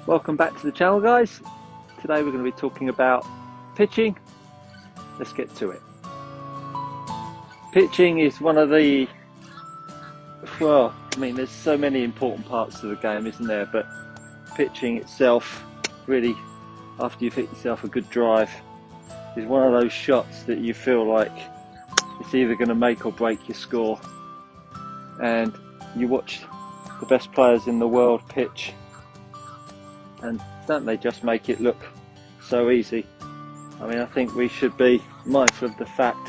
Welcome back to the channel, guys. Today we're going to be talking about pitching. Let's get to it. Pitching is one of the, well, I mean, there's so many important parts to the game, isn't there? But pitching itself, really, after you've hit yourself a good drive, is one of those shots that you feel like it's either going to make or break your score. And you watch the best players in the world pitch, and don't they just make it look so easy? I mean, I think we should be mindful of the fact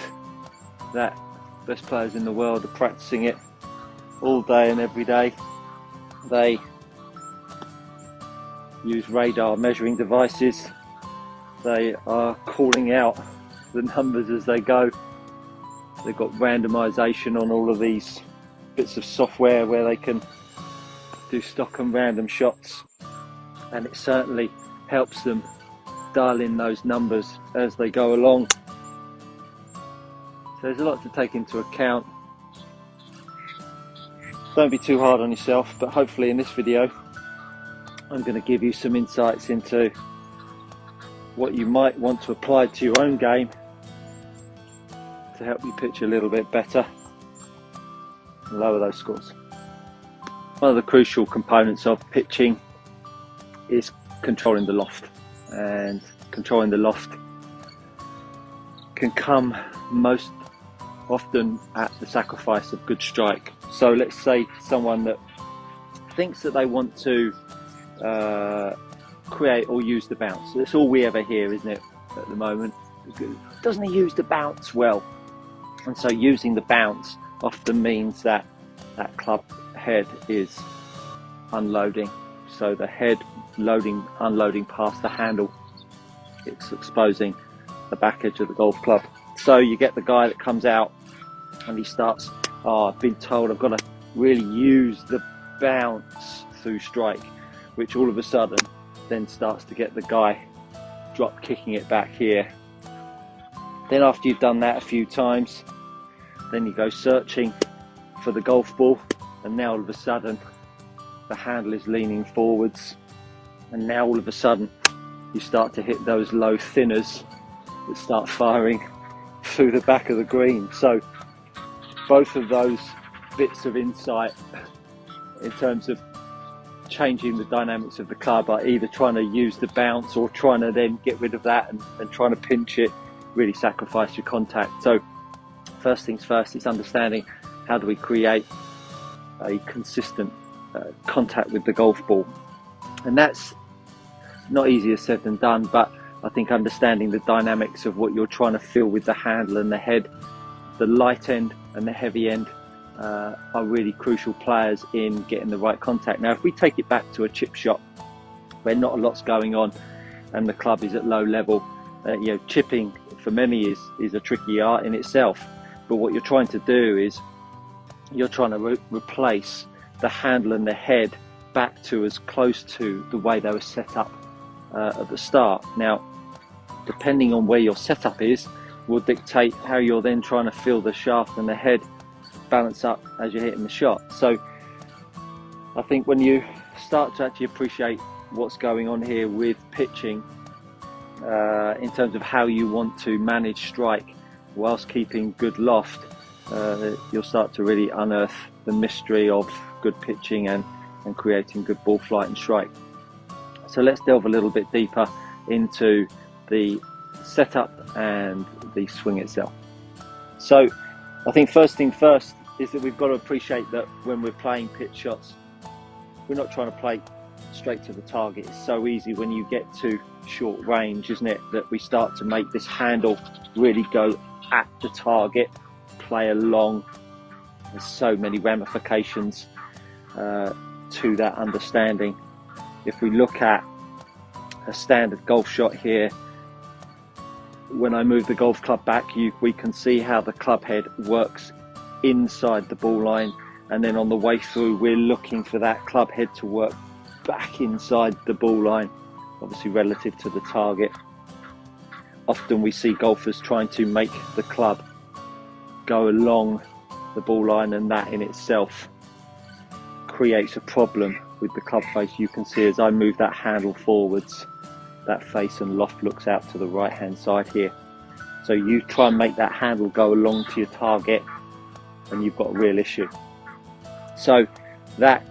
that the best players in the world are practicing it all day and every day. They use radar measuring devices. They are calling out the numbers as they go. They've got randomization on all of these bits of software where they can do stock and random shots, and it certainly helps them dial in those numbers as they go along. So there's a lot to take into account. Don't be too hard on yourself, but hopefully in this video I'm going to give you some insights into what you might want to apply to your own game to help you pitch a little bit better and lower those scores. One of the crucial components of pitching is controlling the loft, and controlling the loft can come most often at the sacrifice of good strike. So let's say someone that thinks that they want to create or use the bounce. That's all we ever hear, isn't it, at the moment? Doesn't he use the bounce well? And so using the bounce often means that that club head is unloading. So the head unloading past the handle, it's exposing the back edge of the golf club. So you get the guy that comes out and he starts, I've been told I've got to really use the bounce through strike, which all of a sudden then starts to get the guy drop kicking it back here. Then after you've done that a few times, then you go searching for the golf ball, and now all of a sudden the handle is leaning forwards, and now all of a sudden you start to hit those low thinners that start firing through the back of the green. So both of those bits of insight in terms of changing the dynamics of the club are either trying to use the bounce or trying to then get rid of that and trying to pinch it, really sacrifice your contact. So first things first, it's understanding how do we create a consistent contact with the golf ball. And that's not easier said than done, but I think understanding the dynamics of what you're trying to feel with the handle and the head, the light end and the heavy end are really crucial players in getting the right contact. Now if we take it back to a chip shot where not a lot's going on and the club is at low level, chipping for many is a tricky art in itself, but what you're trying to do is you're trying to replace the handle and the head back to as close to the way they were set up at the start. Now, depending on where your setup is, will dictate how you're then trying to feel the shaft and the head balance up as you're hitting the shot. So I think when you start to actually appreciate what's going on here with pitching, in terms of how you want to manage strike whilst keeping good loft, you'll start to really unearth the mystery of good pitching and creating good ball flight and strike. So let's delve a little bit deeper into the setup and the swing itself. So I think first thing first is that we've got to appreciate that when we're playing pitch shots, we're not trying to play straight to the target. It's so easy when you get to short range, isn't it, that we start to make this handle really go at the target, play along. There's so many ramifications to that understanding. If we look at a standard golf shot here, when I move the golf club back, we can see how the club head works inside the ball line, and then on the way through we're looking for that club head to work back inside the ball line, obviously relative to the target. Often we see golfers trying to make the club go along the ball line, and that in itself creates a problem with the club face, you can see as I move that handle forwards, that face and loft looks out to the right hand side here. So you try and make that handle go along to your target and you've got a real issue. So that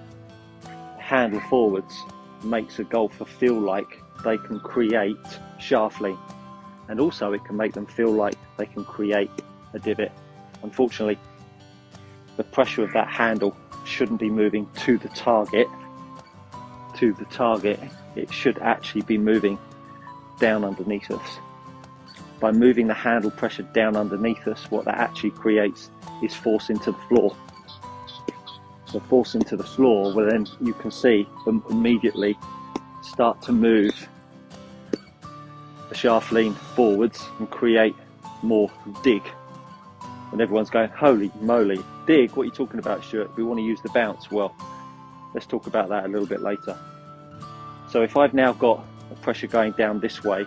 handle forwards makes a golfer feel like they can create shaft lean, and also it can make them feel like they can create a divot. Unfortunately, the pressure of that handle shouldn't be moving to the target. It should actually be moving down underneath us. By moving the handle pressure down underneath us, what that actually creates is force into the floor. So force into the floor, well then you can see them immediately start to move the shaft lean forwards and create more dig. And everyone's going, holy moly, dig, what are you talking about, Stuart? We want to use the bounce. Well, let's talk about that a little bit later. So if I've now got a pressure going down this way,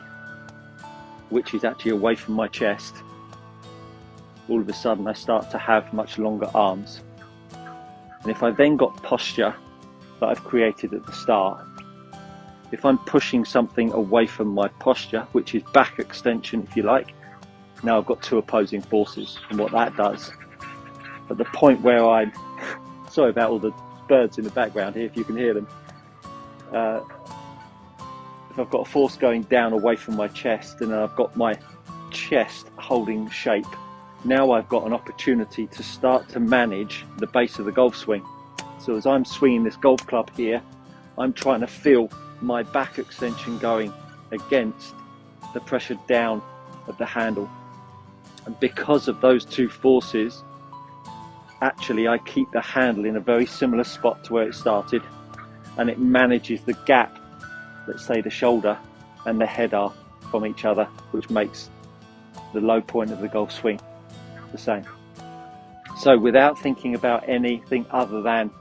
which is actually away from my chest, all of a sudden I start to have much longer arms. And if I then got posture that I've created at the start, if I'm pushing something away from my posture, which is back extension if you like, now I've got two opposing forces. And what that does, at the point where I'm, sorry about all the birds in the background here if you can hear them, if I've got a force going down away from my chest and I've got my chest holding shape, now I've got an opportunity to start to manage the base of the golf swing. So as I'm swinging this golf club here, I'm trying to feel my back extension going against the pressure down of the handle. And because of those two forces, actually I keep the handle in a very similar spot to where it started, and it manages the gap, let's say the shoulder and the head are from each other, which makes the low point of the golf swing the same. So without thinking about anything other than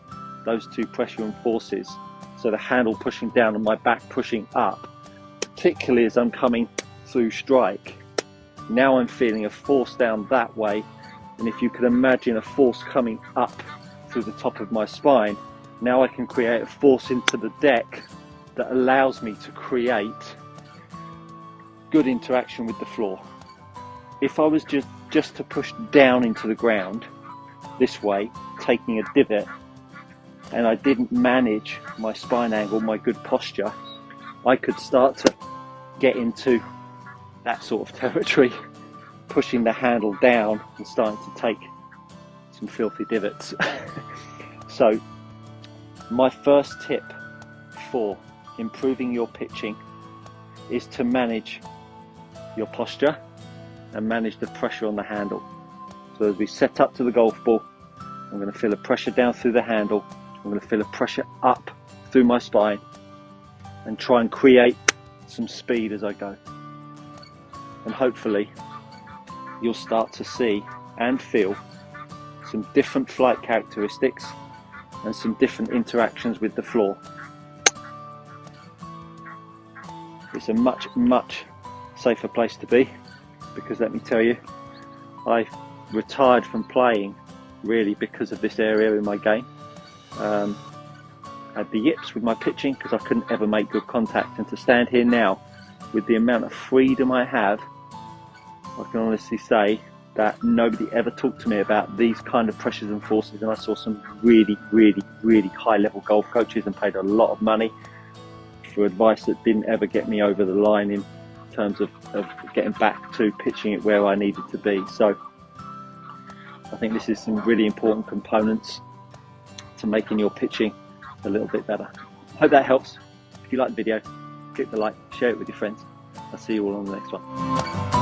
those two pressure and forces, so the handle pushing down and my back pushing up, particularly as I'm coming through strike, now I'm feeling a force down that way. And if you can imagine a force coming up through the top of my spine, now I can create a force into the deck that allows me to create good interaction with the floor. If I was just to push down into the ground this way, taking a divot, and I didn't manage my spine angle, my good posture, I could start to get into that sort of territory, pushing the handle down and starting to take some filthy divots. So my first tip for improving your pitching is to manage your posture and manage the pressure on the handle. So as we set up to the golf ball, I'm going to feel a pressure down through the handle, I'm going to feel a pressure up through my spine and try and create some speed as I go. And hopefully you'll start to see and feel some different flight characteristics and some different interactions with the floor. It's a much, much safer place to be, because let me tell you, I retired from playing really because of this area in my game. I had the yips with my pitching because I couldn't ever make good contact, and to stand here now with the amount of freedom I have, I can honestly say that nobody ever talked to me about these kind of pressures and forces, and I saw some really, really, really high level golf coaches and paid a lot of money for advice that didn't ever get me over the line in terms of getting back to pitching it where I needed to be. So I think this is some really important components to making your pitching a little bit better. Hope that helps. If you like the video, click the like, share it with your friends. I'll see you all on the next one.